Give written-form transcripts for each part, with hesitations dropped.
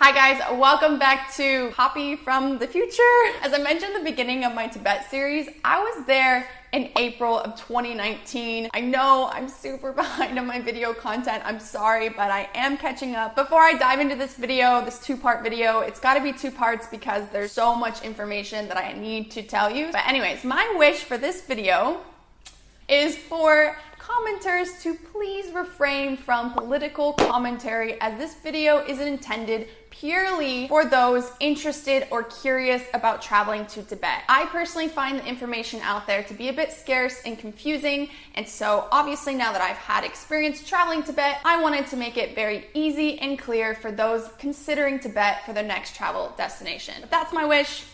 Hi guys, welcome back to Copy from the Future. As I mentioned in the beginning of my Tibet series, I was there in April of 2019. I know I'm super behind on my video content. I'm sorry, but I am catching up. Before I dive into this video, this two-part video, it's gotta be two parts because there's so much information that I need to tell you. But anyways, my wish for this video is for commenters to please refrain from political commentary, as this video isn't intended purely for those interested or curious about traveling to Tibet. I personally find the information out there to be a bit scarce and confusing, and so obviously now that I've had experience traveling Tibet, I wanted to make it very easy and clear for those considering Tibet for their next travel destination. If that's my wish,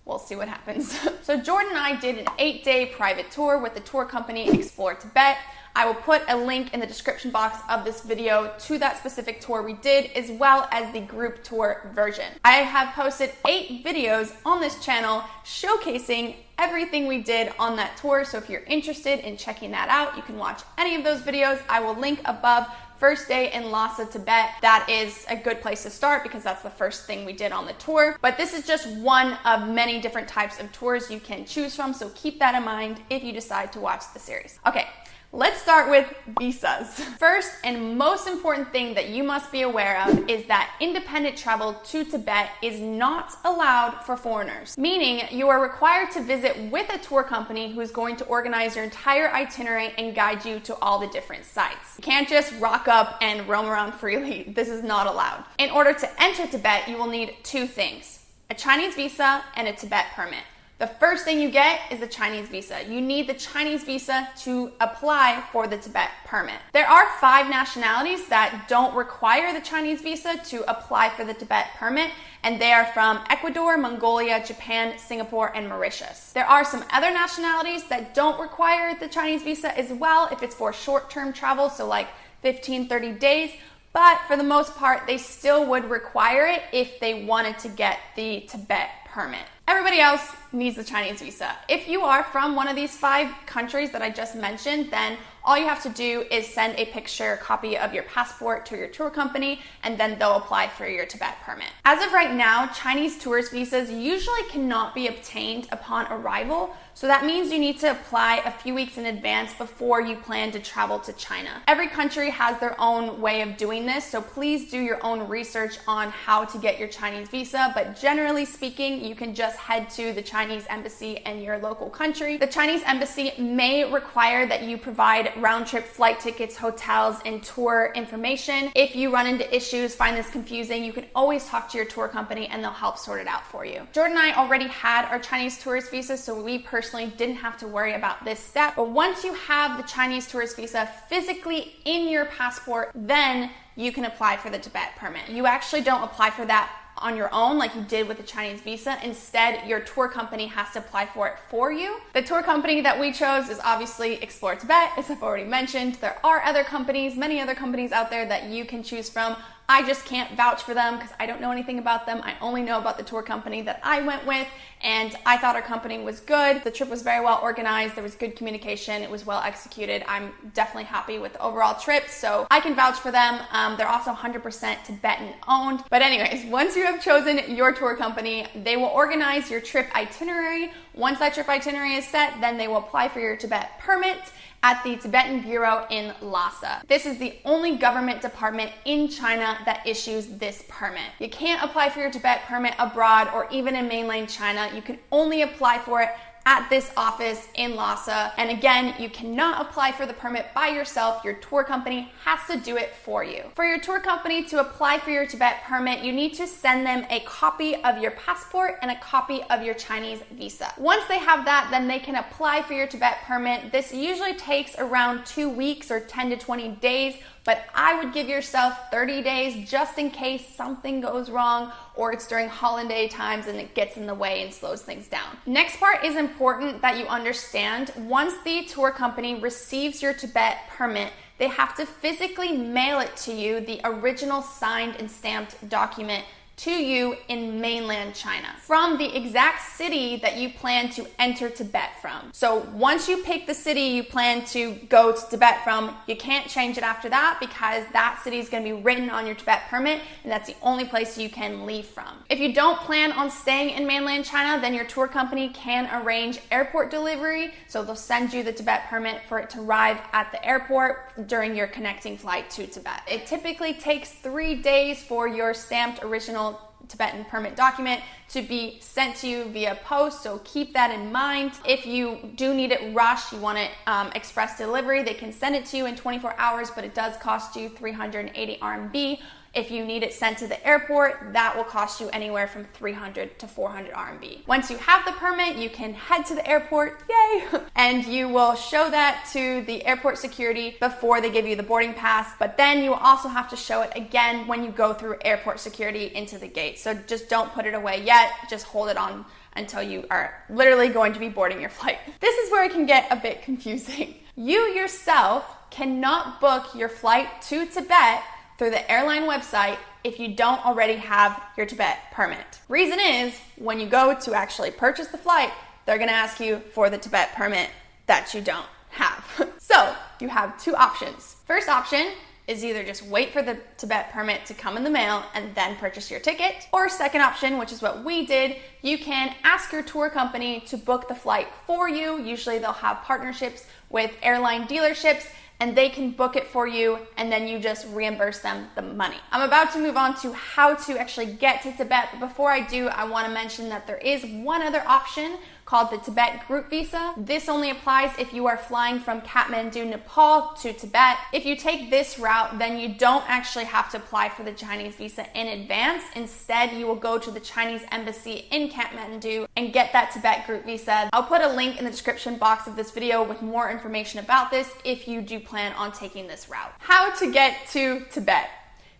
we'll see what happens. So Jordan and I did an 8-day private tour with the tour company Explore Tibet. I will put a link in the description box of this video to that specific tour we did, as well as the group tour version. I have posted 8 videos on this channel showcasing everything we did on that tour. So if you're interested in checking that out, you can watch any of those videos. I will link above. First day in Lhasa, Tibet. That is a good place to start because that's the first thing we did on the tour. But this is just one of many different types of tours you can choose from, so keep that in mind if you decide to watch the series. Okay, let's start with visas. First and most important thing that you must be aware of is that independent travel to Tibet is not allowed for foreigners, meaning you are required to visit with a tour company who is going to organize your entire itinerary and guide you to all the different sites. You can't just rock up and roam around freely. This is not allowed. In order to enter Tibet, you will need 2 things: a Chinese visa and a Tibet permit. The first thing you get is the Chinese visa. You need the Chinese visa to apply for the Tibet permit. There are 5 nationalities that don't require the Chinese visa to apply for the Tibet permit, and they are from Ecuador, Mongolia, Japan, Singapore, and Mauritius. There are some other nationalities that don't require the Chinese visa as well if it's for short-term travel, so like 15-30 days. But for the most part, they still would require it if they wanted to get the Tibet permit. Everybody else needs the Chinese visa. If you are from one of these 5 countries that I just mentioned, then all you have to do is send a picture, copy of your passport to your tour company, and then they'll apply for your Tibet permit. As of right now, Chinese tourist visas usually cannot be obtained upon arrival, so that means you need to apply a few weeks in advance before you plan to travel to China. Every country has their own way of doing this, so please do your own research on how to get your Chinese visa, but generally speaking, you can just head to the Chinese embassy in your local country. The Chinese embassy may require that you provide round-trip flight tickets, hotels, and tour information. If you run into issues, find this confusing, you can always talk to your tour company and they'll help sort it out for you. Jordan and I already had our Chinese tourist visa, so we personally didn't have to worry about this step. But once you have the Chinese tourist visa physically in your passport, then you can apply for the Tibet permit. You actually don't apply for that on your own like you did with the Chinese visa. Instead, your tour company has to apply for it for you. The tour company that we chose is obviously Explore Tibet, as I've already mentioned. There are other companies, many other companies out there that you can choose from. I just can't vouch for them because I don't know anything about them. I only know about the tour company that I went with, and I thought our company was good. The trip was very well organized. There was good communication. It was well executed. I'm definitely happy with the overall trip, so I can vouch for them. They're also 100% Tibetan owned. But anyways, once you have chosen your tour company, they will organize your trip itinerary. Once that trip itinerary is set, then they will apply for your Tibet permit at the Tibetan Bureau in Lhasa. This is the only government department in China that issues this permit. You can't apply for your Tibet permit abroad or even in mainland China. You can only apply for it at this office in Lhasa. And again, you cannot apply for the permit by yourself. Your tour company has to do it for you. For your tour company to apply for your Tibet permit, you need to send them a copy of your passport and a copy of your Chinese visa. Once they have that, then they can apply for your Tibet permit. This usually takes around 2 weeks or 10 to 20 days, but I would give yourself 30 days just in case something goes wrong or it's during holiday times and it gets in the way and slows things down. Next part is important that you understand. Once the tour company receives your Tibet permit, they have to physically mail it to you, the original signed and stamped document, to you in mainland China from the exact city that you plan to enter Tibet from. So once you pick the city you plan to go to Tibet from, you can't change it after that because that city is going to be written on your Tibet permit and that's the only place you can leave from. If you don't plan on staying in mainland China, then your tour company can arrange airport delivery. So they'll send you the Tibet permit for it to arrive at the airport during your connecting flight to Tibet. It typically takes 3 days for your stamped original Tibetan permit document to be sent to you via post, so keep that in mind. If you do need it rushed, you want it express delivery, they can send it to you in 24 hours, but it does cost you 380 RMB. If you need it sent to the airport, that will cost you anywhere from 300 to 400 RMB. Once you have the permit, you can head to the airport, yay! And you will show that to the airport security before they give you the boarding pass, but then you will also have to show it again when you go through airport security into the gate. So just don't put it away yet, just hold it on until you are literally going to be boarding your flight. This is where it can get a bit confusing. You yourself cannot book your flight to Tibet through the airline website if you don't already have your Tibet permit. Reason is, when you go to actually purchase the flight, they're gonna ask you for the Tibet permit that you don't have. So you have two options. First option is either just wait for the Tibet permit to come in the mail and then purchase your ticket, or second option, which is what we did, you can ask your tour company to book the flight for you. Usually they'll have partnerships with airline dealerships and they can book it for you and then you just reimburse them the money. I'm about to move on to how to actually get to Tibet, but before I do, I want to mention that there is one other option called the Tibet group visa. This only applies if you are flying from Kathmandu, Nepal to Tibet. If you take this route, then you don't actually have to apply for the Chinese visa in advance. Instead, you will go to the Chinese embassy in Kathmandu and get that Tibet group visa. I'll put a link in the description box of this video with more information about this if you do plan on taking this route. How to get to Tibet.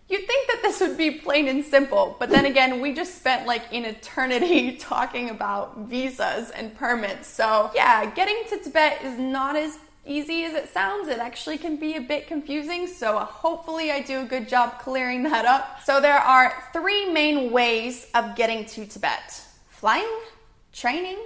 You'd think that this would be plain and simple, but then again, we just spent like an eternity talking about visas and permits. So yeah, getting to Tibet is not as easy as it sounds. It actually can be a bit confusing, so hopefully I do a good job clearing that up. So there are three main ways of getting to Tibet: flying, train,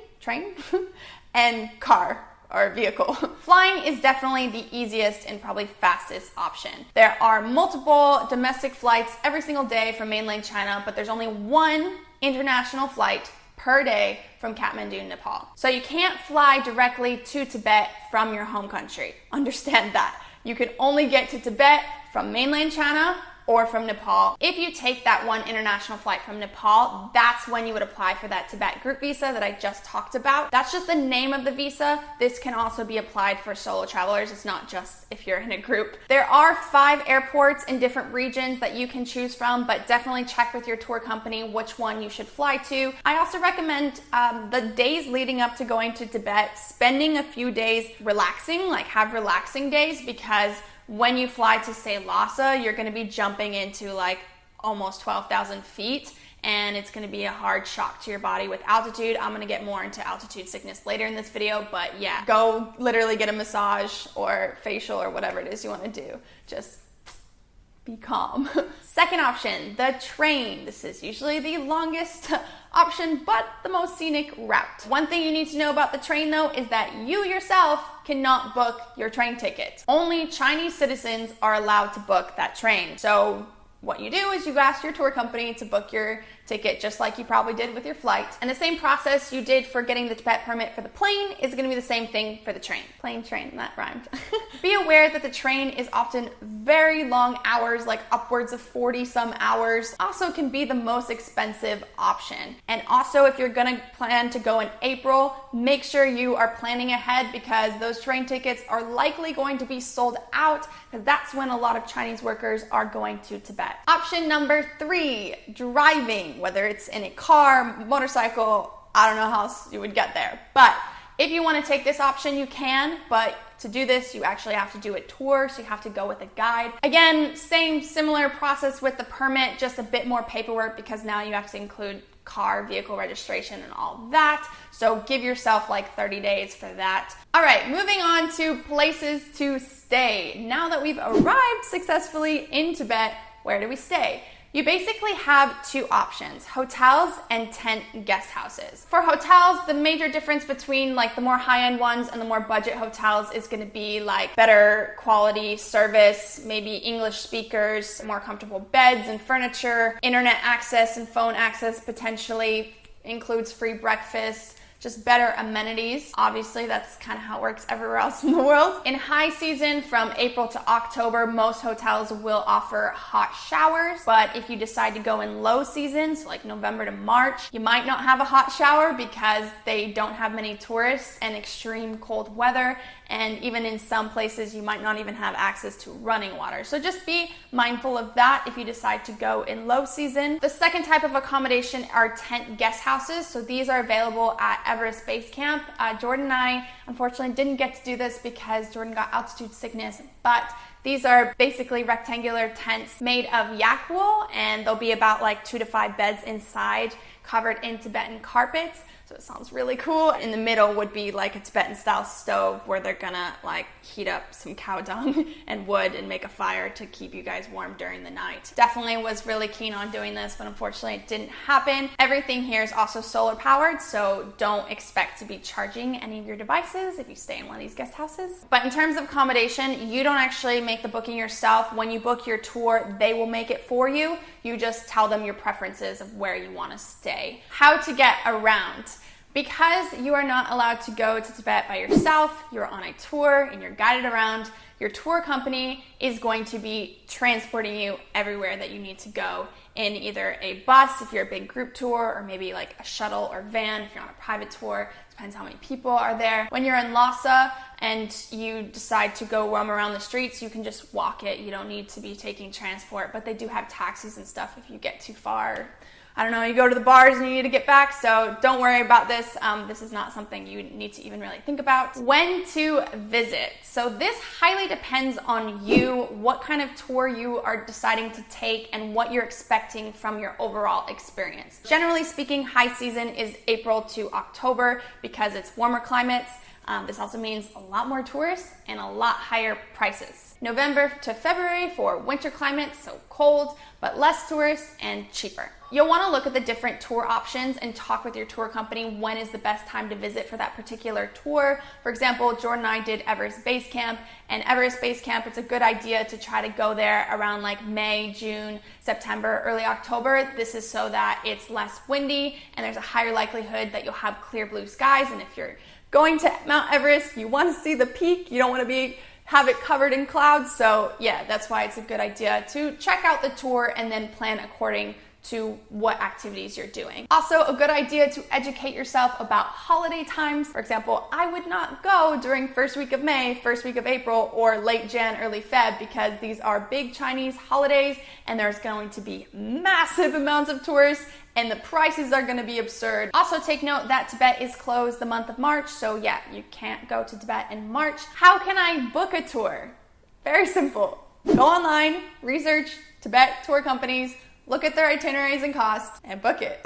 and car or vehicle. Flying is definitely the easiest and probably fastest option. There are multiple domestic flights every single day from mainland China, but there's only one international flight per day from Kathmandu, Nepal. So you can't fly directly to Tibet from your home country. Understand that. You can only get to Tibet from mainland China or from Nepal. If you take that one international flight from Nepal, that's when you would apply for that Tibet group visa that I just talked about. That's just the name of the visa. This can also be applied for solo travelers. It's not just if you're in a group. There are 5 airports in different regions that you can choose from, but definitely check with your tour company which one you should fly to. I also recommend the days leading up to going to Tibet, spending a few days relaxing, like have relaxing days, because when you fly to, say, Lhasa, you're going to be jumping into like almost 12,000 feet, and it's going to be a hard shock to your body with altitude. I'm going to get more into altitude sickness later in this video, but yeah, go literally get a massage or facial or whatever it is you want to do. Just be calm. Second option, the train. This is usually the longest option, but the most scenic route. One thing you need to know about the train though is that you yourself cannot book your train ticket. Only Chinese citizens are allowed to book that train. So what you do is you ask your tour company to book your ticket just like you probably did with your flight. And the same process you did for getting the Tibet permit for the plane is going to be the same thing for the train. Plane, train, that rhymed. Be aware that the train is often very long hours, like upwards of 40 some hours. Also can be the most expensive option. And also if you're going to plan to go in April, make sure you are planning ahead because those train tickets are likely going to be sold out because that's when a lot of Chinese workers are going to Tibet. Option number 3, driving. Whether it's in a car, motorcycle, I don't know how else you would get there. But if you want to take this option, you can, but to do this, you actually have to do a tour, so you have to go with a guide. Again, similar process with the permit, just a bit more paperwork because now you have to include car, vehicle registration, and all that. So give yourself like 30 days for that. All right, moving on to places to stay. Now that we've arrived successfully in Tibet, where do we stay? You basically have two options, hotels and tent guest houses. For hotels, the major difference between like the more high-end ones and the more budget hotels is going to be like better quality service, maybe English speakers, more comfortable beds and furniture, internet access and phone access potentially, includes free breakfast, just better amenities. Obviously, that's kind of how it works everywhere else in the world. In high season, from April to October, most hotels will offer hot showers. But if you decide to go in low season, so like November to March, you might not have a hot shower because they don't have many tourists and extreme cold weather. And even in some places, you might not even have access to running water. So just be mindful of that if you decide to go in low season. The second type of accommodation are tent guest houses. So these are available at Everest Base Camp. Jordan and I, unfortunately, didn't get to do this because Jordan got altitude sickness, but these are basically rectangular tents made of yak wool, and there'll be about like 2 to 5 beds inside, covered in Tibetan carpets. So it sounds really cool. In the middle would be like a Tibetan style stove where they're gonna like heat up some cow dung and wood and make a fire to keep you guys warm during the night. Definitely was really keen on doing this, but unfortunately it didn't happen. Everything here is also solar powered, so don't expect to be charging any of your devices if you stay in one of these guest houses. But in terms of accommodation, you don't actually make the booking yourself. When you book your tour, they will make it for you. You just tell them your preferences of where you want to stay. How to get around. Because you are not allowed to go to Tibet by yourself, you're on a tour and you're guided around, your tour company is going to be transporting you everywhere that you need to go in either a bus if you're a big group tour, or maybe like a shuttle or van if you're on a private tour. Depends how many people are there. When you're in Lhasa and you decide to go roam around the streets, you can just walk it. You don't need to be taking transport, but they do have taxis and stuff if you get too far. I don't know, you go to the bars and you need to get back, so don't worry about this. This is not something you need to even really think about. When to visit. So this highly depends on you, what kind of tour you are deciding to take and what you're expecting from your overall experience. Generally speaking, high season is April to October because it's warmer climates. This also means a lot more tourists and a lot higher prices. November to February for winter climates, so cold, but less tourists and cheaper. You'll want to look at the different tour options and talk with your tour company when is the best time to visit for that particular tour. For example, Jordan and I did Everest Base Camp, and Everest Base Camp, it's a good idea to try to go there around like May, June, September, early October. This is so that it's less windy and there's a higher likelihood that you'll have clear blue skies. And if you're going to Mount Everest, you want to see the peak, you don't want to have it covered in clouds. So yeah, that's why it's a good idea to check out the tour and then plan according to what activities you're doing. Also, a good idea to educate yourself about holiday times. For example, I would not go during first week of May, first week of April, or late Jan, early Feb, because these are big Chinese holidays and there's going to be massive amounts of tourists and the prices are going to be absurd. Also take note that Tibet is closed the month of March, so yeah, you can't go to Tibet in March. How can I book a tour? Very simple. Go online, research Tibet tour companies, look at their itineraries and costs, and book it.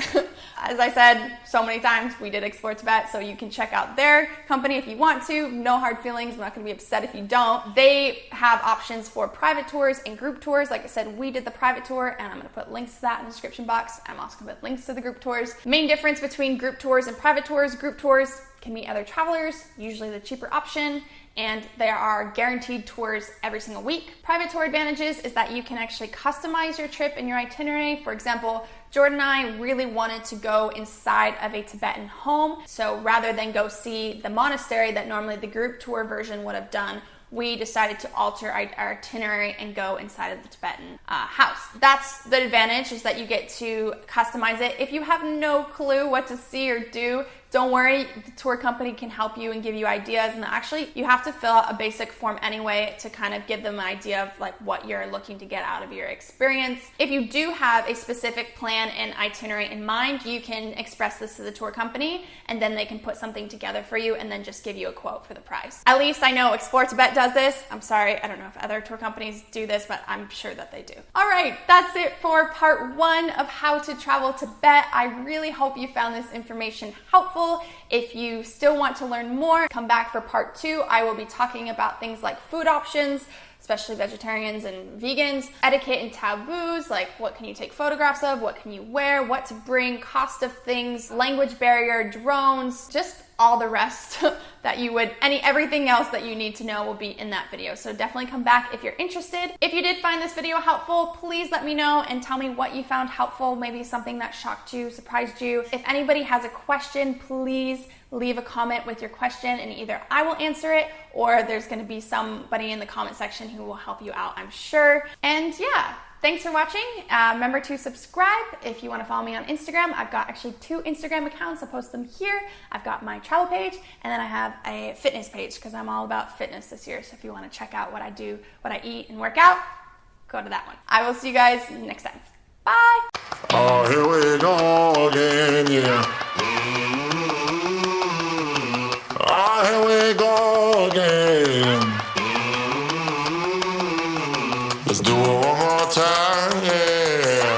As I said so many times, we did Explore Tibet, so you can check out their company if you want to. No hard feelings. I'm not going to be upset if you don't. They have options for private tours and group tours. Like I said, we did the private tour, and I'm going to put links to that in the description box. I'm also going to put links to the group tours. Main difference between group tours and private tours: group tours can meet other travelers, usually the cheaper option, and there are guaranteed tours every single week. Private tour advantages is that you can actually customize your trip and your itinerary. For example, Jordan and I really wanted to go inside of a Tibetan home, so rather than go see the monastery that normally the group tour version would have done, we decided to alter our itinerary and go inside of the Tibetan house. That's the advantage, is that you get to customize it. If you have no clue what to see or do, don't worry, the tour company can help you and give you ideas. And actually, you have to fill out a basic form anyway to kind of give them an idea of like what you're looking to get out of your experience. If you do have a specific plan and itinerary in mind, you can express this to the tour company and then they can put something together for you and then just give you a quote for the price. At least I know Explore Tibet does this. I'm sorry, I don't know if other tour companies do this, but I'm sure that they do. All right, that's it for part 1 of how to travel Tibet. I really hope you found this information helpful. If you still want to learn more, come back for part 2. I will be talking about things like food options, especially vegetarians and vegans. Etiquette and taboos, like what can you take photographs of, what can you wear, what to bring, cost of things, language barrier, drones, just all the rest that you would, everything else that you need to know will be in that video. So definitely come back if you're interested. If you did find this video helpful, please let me know and tell me what you found helpful, maybe something that shocked you, surprised you. If anybody has a question, please leave a comment with your question and either I will answer it or there's gonna be somebody in the comment section who will help you out, I'm sure. And yeah, thanks for watching. Remember to subscribe if you want to follow me on Instagram. I've got actually 2 Instagram accounts. I post them here. I've got my travel page and then I have a fitness page because I'm all about fitness this year. So if you want to check out what I do, what I eat and work out, go to that one. I will see you guys next time. Bye. Oh, here we go again, yeah. Oh, here we go again.